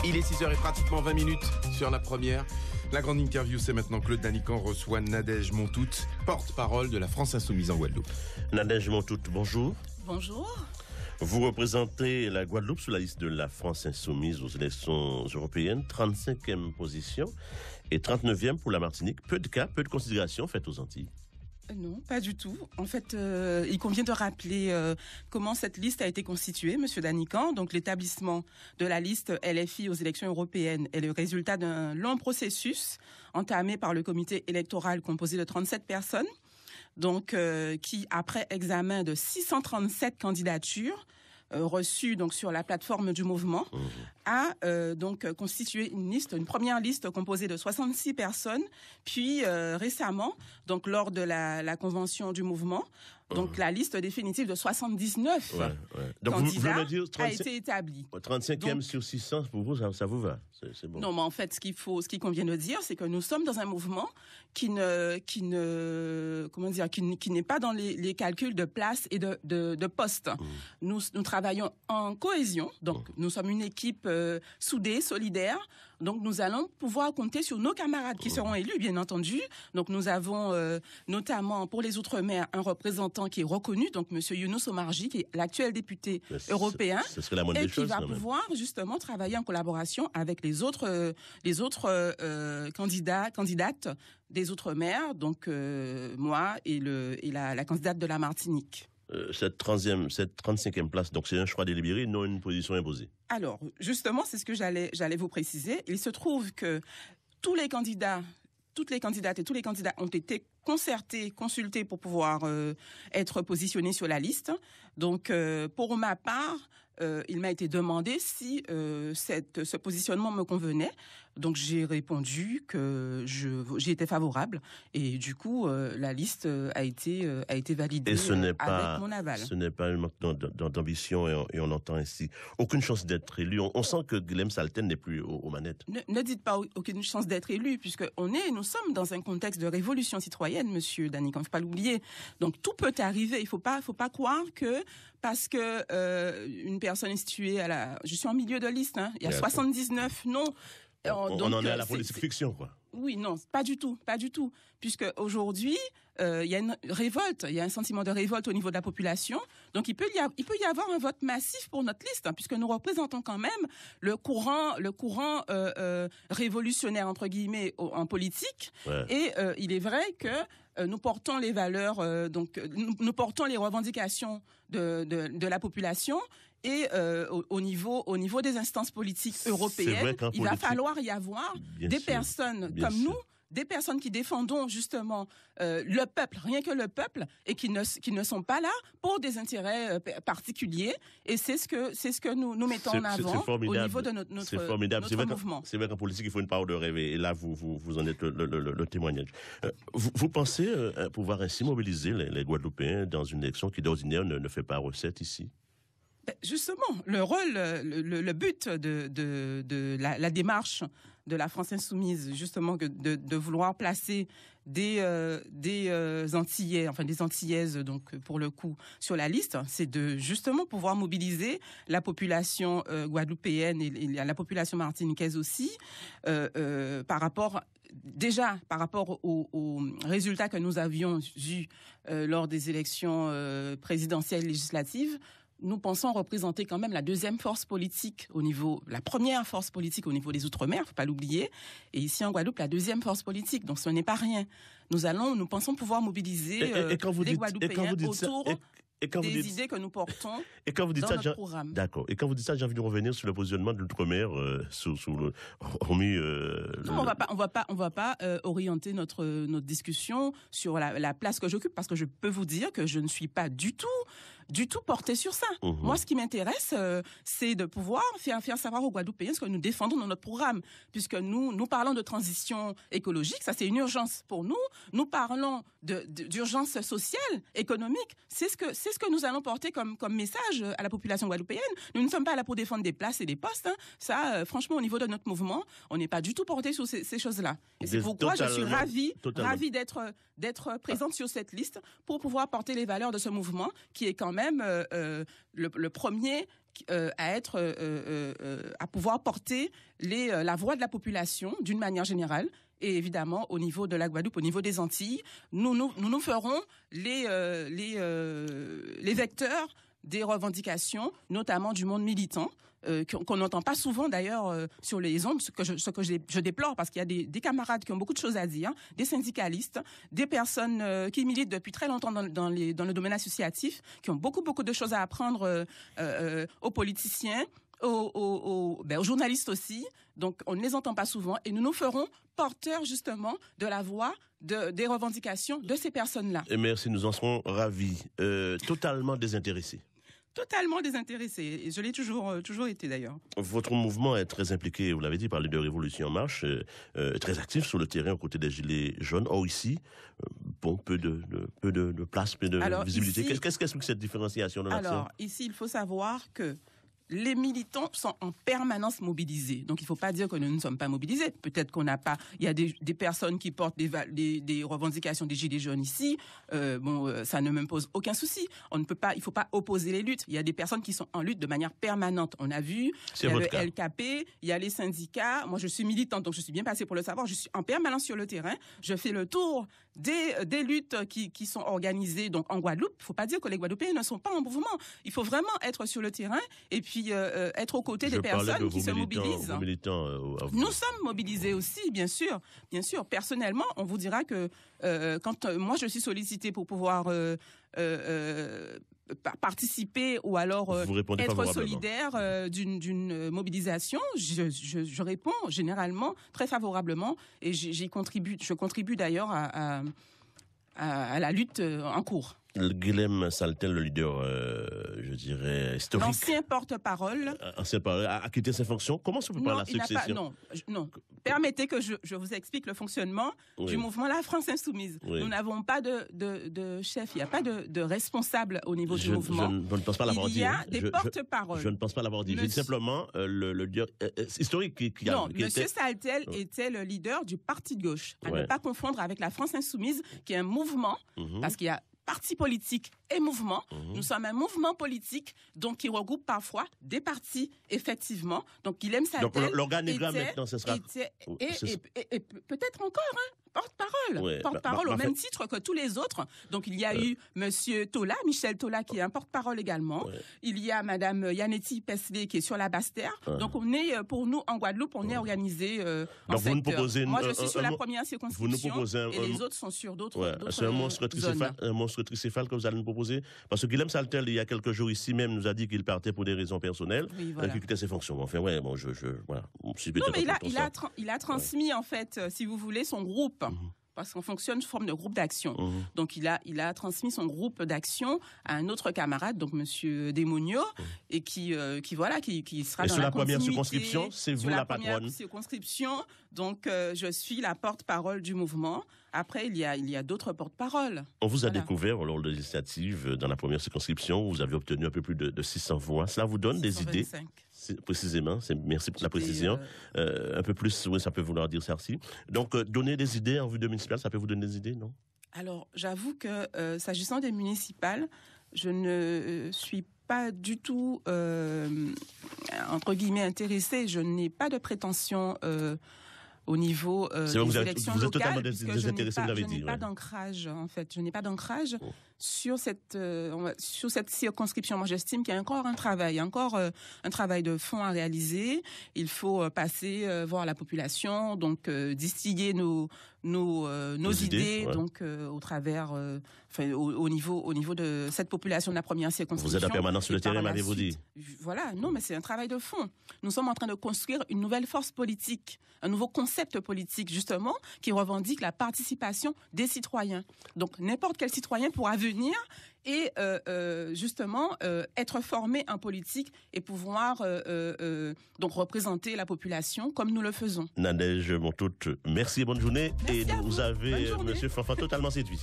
Il est 6h et pratiquement 20 minutes sur la première. La grande interview, c'est maintenant Claude Danican reçoit Nadège Montout, porte-parole de la France Insoumise en Guadeloupe. Nadège Montout, bonjour. Bonjour. Vous représentez la Guadeloupe sur la liste de la France Insoumise aux élections européennes, 35e position et 39e pour la Martinique. Peu de cas, peu de considérations faites aux Antilles. Non, pas du tout. En fait, il convient de rappeler comment cette liste a été constituée, Monsieur Danican. Donc, l'établissement de la liste LFI aux élections européennes est le résultat d'un long processus entamé par le comité électoral composé de 37 personnes. Donc, qui, après examen de 637 candidatures, reçues donc sur la plateforme du mouvement, a donc constitué une première liste composée de 66 personnes, puis récemment, donc lors de la convention du mouvement, donc la liste définitive de 79 donc candidats vous dire 35, a été établie. 35e donc, sur 600, pour vous, ça vous va, c'est bon. Non, mais en fait, ce qu'il convient de dire, c'est que nous sommes dans un mouvement qui n'est pas dans les calculs de place et de postes. Nous travaillons en cohésion, donc nous sommes une équipe soudée, solidaire. Donc nous allons pouvoir compter sur nos camarades qui seront élus, bien entendu. Donc nous avons notamment pour les Outre-mer un représentant qui est reconnu, donc Monsieur Younous Omarji, qui est l'actuel député européen, ce serait la moindre et des qui choses, va quand même. pouvoir justement travailler en collaboration avec les autres candidates des Outre-mer, donc moi et la candidate de la Martinique. Cette 35e place, donc c'est un choix délibéré, non une position imposée. Alors, justement, c'est ce que j'allais vous préciser. Il se trouve que toutes les candidates et tous les candidats ont été consultés pour pouvoir être positionnés sur la liste. Donc, pour ma part, il m'a été demandé si ce positionnement me convenait. Donc, j'ai répondu que j'y étais favorable. Et du coup, la liste a été validée avec mon aval. Ce n'est pas un manque d'ambition et on entend ainsi aucune chance d'être élu. On sent que Guilhem Salten n'est plus aux manettes. Ne dites pas aucune chance d'être élu, puisque nous sommes dans un contexte de révolution citoyenne, Monsieur Danican, il ne faut pas l'oublier. Donc tout peut arriver. Il faut pas croire que parce que une personne est située je suis en milieu de liste. Il y a 79 noms. On en est à la politique fiction, quoi. Oui, non, pas du tout, puisque aujourd'hui il y a une révolte, il y a un sentiment de révolte au niveau de la population. Donc il peut y avoir un vote massif pour notre liste, puisque nous représentons quand même le courant révolutionnaire entre guillemets en politique. Ouais. Et il est vrai que nous portons les valeurs, nous portons les revendications de la population. Et au niveau des instances politiques européennes, il va falloir y avoir des personnes comme nous, des personnes qui défendons justement le peuple, rien que le peuple, et qui ne sont pas là pour des intérêts particuliers. Et c'est ce que nous mettons en avant au niveau de notre mouvement. C'est vrai qu'en politique, il faut une parole de rêve. Et là, vous en êtes le témoignage. Vous pensez pouvoir ainsi mobiliser les Guadeloupéens dans une élection qui d'ordinaire ne fait pas recette ici? Justement, le but de la démarche de la France Insoumise, justement, de vouloir placer des Antillais, enfin des Antillaises, donc pour le coup, sur la liste, c'est de justement pouvoir mobiliser la population guadeloupéenne et la population martiniquaise aussi, par rapport aux résultats que nous avions eus lors des élections présidentielles législatives. Nous pensons représenter quand même la première force politique au niveau des Outre-mer, faut pas l'oublier. Et ici en Guadeloupe, la deuxième force politique. Donc ce n'est pas rien. Nous pensons pouvoir mobiliser les Guadeloupéens autour des idées que nous portons dans notre programme. D'accord. Et quand vous dites ça, j'ai envie de revenir sur le positionnement de l'Outre-mer, Non, on va pas orienter notre discussion sur la place que j'occupe, parce que je peux vous dire que je ne suis pas du tout portée sur ça. Moi, ce qui m'intéresse, c'est de pouvoir faire savoir aux Guadeloupéens ce que nous défendons dans notre programme, puisque nous parlons de transition écologique, ça c'est une urgence pour nous. Nous parlons d'urgence sociale, économique. C'est ce que nous allons porter comme message à la population guadeloupéenne. Nous ne sommes pas là pour défendre des places et des postes. Ça, franchement, au niveau de notre mouvement, on n'est pas du tout porté sur ces choses-là. Et c'est pourquoi je suis ravie d'être présente sur cette liste pour pouvoir porter les valeurs de ce mouvement qui est quand même le premier à pouvoir porter la voix de la population d'une manière générale. Et évidemment, au niveau de la Guadeloupe, au niveau des Antilles, nous ferons les vecteurs des revendications, notamment du monde militant, qu'on n'entend pas souvent d'ailleurs sur les ondes, ce que je déplore, parce qu'il y a des camarades qui ont beaucoup de choses à dire, des syndicalistes, des personnes qui militent depuis très longtemps dans le domaine associatif, qui ont beaucoup de choses à apprendre aux politiciens, aux journalistes aussi. Donc on ne les entend pas souvent, et nous ferons porteurs justement de la voix des revendications de ces personnes-là. Et merci, nous en serons ravis. Totalement désintéressés. Totalement désintéressé. Et je l'ai toujours été d'ailleurs. Votre mouvement est très impliqué, vous l'avez dit, par les deux Révolutions en marche, très actif sur le terrain aux côtés des Gilets jaunes. Or ici, peu de place, peu de visibilité. Qu'est-ce qu'explique cette différenciation de l'action? Alors ici, il faut savoir que les militants sont en permanence mobilisés. Donc, il ne faut pas dire que nous ne sommes pas mobilisés. Peut-être qu'on n'a pas... Il y a des personnes qui portent des revendications des Gilets jaunes ici. Ça ne m'impose aucun souci. Il ne faut pas opposer les luttes. Il y a des personnes qui sont en lutte de manière permanente. On a vu, il y a le LKP, il y a les syndicats. Moi, je suis militante, donc je suis bien passée pour le savoir. Je suis en permanence sur le terrain. Je fais le tour des luttes qui sont organisées donc, en Guadeloupe. Il ne faut pas dire que les Guadeloupéens ne sont pas en mouvement. Il faut vraiment être sur le terrain et puis être aux côtés des personnes qui se mobilisent. Nous sommes mobilisés aussi, bien sûr. Bien sûr. Personnellement, on vous dira que quand moi je suis sollicitée pour pouvoir participer ou alors être solidaire d'une mobilisation, je réponds généralement très favorablement et je contribue d'ailleurs à la lutte en cours. Guilhem Saltel, le leader, je dirais, historique. L'ancien porte-parole. A quitté ses fonctions. Comment se prépare la succession? Non. Permettez que je vous explique le fonctionnement du mouvement La France Insoumise. Oui. Nous n'avons pas de chef, il n'y a pas de responsable au niveau du mouvement. Je ne pense pas l'avoir dit. Il y a des porte-paroles. Je ne pense pas l'avoir dit. Je dis simplement le leader historique qui a... Non, Monsieur Saltel était le leader du parti de gauche. À ne pas confondre avec La France Insoumise, qui est un mouvement, parce qu'il y a parti politique et mouvement. Nous sommes un mouvement politique donc qui regroupe parfois des partis, effectivement. Donc Guilhem Saltel. Donc l'organigramme maintenant, ce sera... Et peut-être encore, porte-parole. Porte-parole au même titre que tous les autres. Donc il y a eu Monsieur Tola, Michel Tola, qui est un porte-parole également. Il y a Madame Yanetti Pesley qui est sur la Basse-Terre. Donc on est, pour nous, en Guadeloupe, on est organisé en donc vous nous proposez Moi, je suis sur la première circonscription et les autres sont sur d'autres c'est un monstre tricéphale que vous allez nous proposer. Parce que Guilhem Saltel, il y a quelques jours ici même, nous a dit qu'il partait pour des raisons personnelles, qu'il quittait ses fonctions. Enfin, voilà. Non, mais il a transmis, en fait, si vous voulez, son groupe. Parce qu'on fonctionne sous forme de groupe d'action. Donc, il a transmis son groupe d'action à un autre camarade, donc Monsieur Desmonio, et qui sera dans la continuité. Et sur la première circonscription, c'est vous la patronne. Sur la première circonscription, donc je suis la porte-parole du mouvement. Après, il y a d'autres porte-paroles. On vous a découvert lors de législative dans la première circonscription. Vous avez obtenu un peu plus de 600 voix. Cela vous donne 625. Des idées? Précisément, merci pour la précision. Un peu plus, oui, ça peut vouloir dire ça aussi. Donc, donner des idées en vue de municipales, ça peut vous donner des idées, non? Alors, j'avoue que s'agissant des municipales, je ne suis pas du tout, entre guillemets, intéressée. Je n'ai pas de prétention au niveau des élections locales. Vous êtes totalement désintéressé, vous l'avez dit. Je n'ai pas d'ancrage, en fait. Je n'ai pas d'ancrage sur cette circonscription. Moi, j'estime qu'il y a encore un travail de fond à réaliser. Il faut passer voir la population, donc distiller nos idées, donc au travers, au niveau de cette population de la première circonscription. Vous êtes en permanence sur le terrain, m'avez-vous dit? Voilà, non, mais c'est un travail de fond. Nous sommes en train de construire une nouvelle force politique, un nouveau concept politique, justement, qui revendique la participation des citoyens. Donc, n'importe quel citoyen pourra venir et justement être formé en politique et pouvoir donc représenter la population comme nous le faisons. Nadège Montout, merci et bonne journée. Merci et vous avez, Monsieur Fanfan, totalement séduit.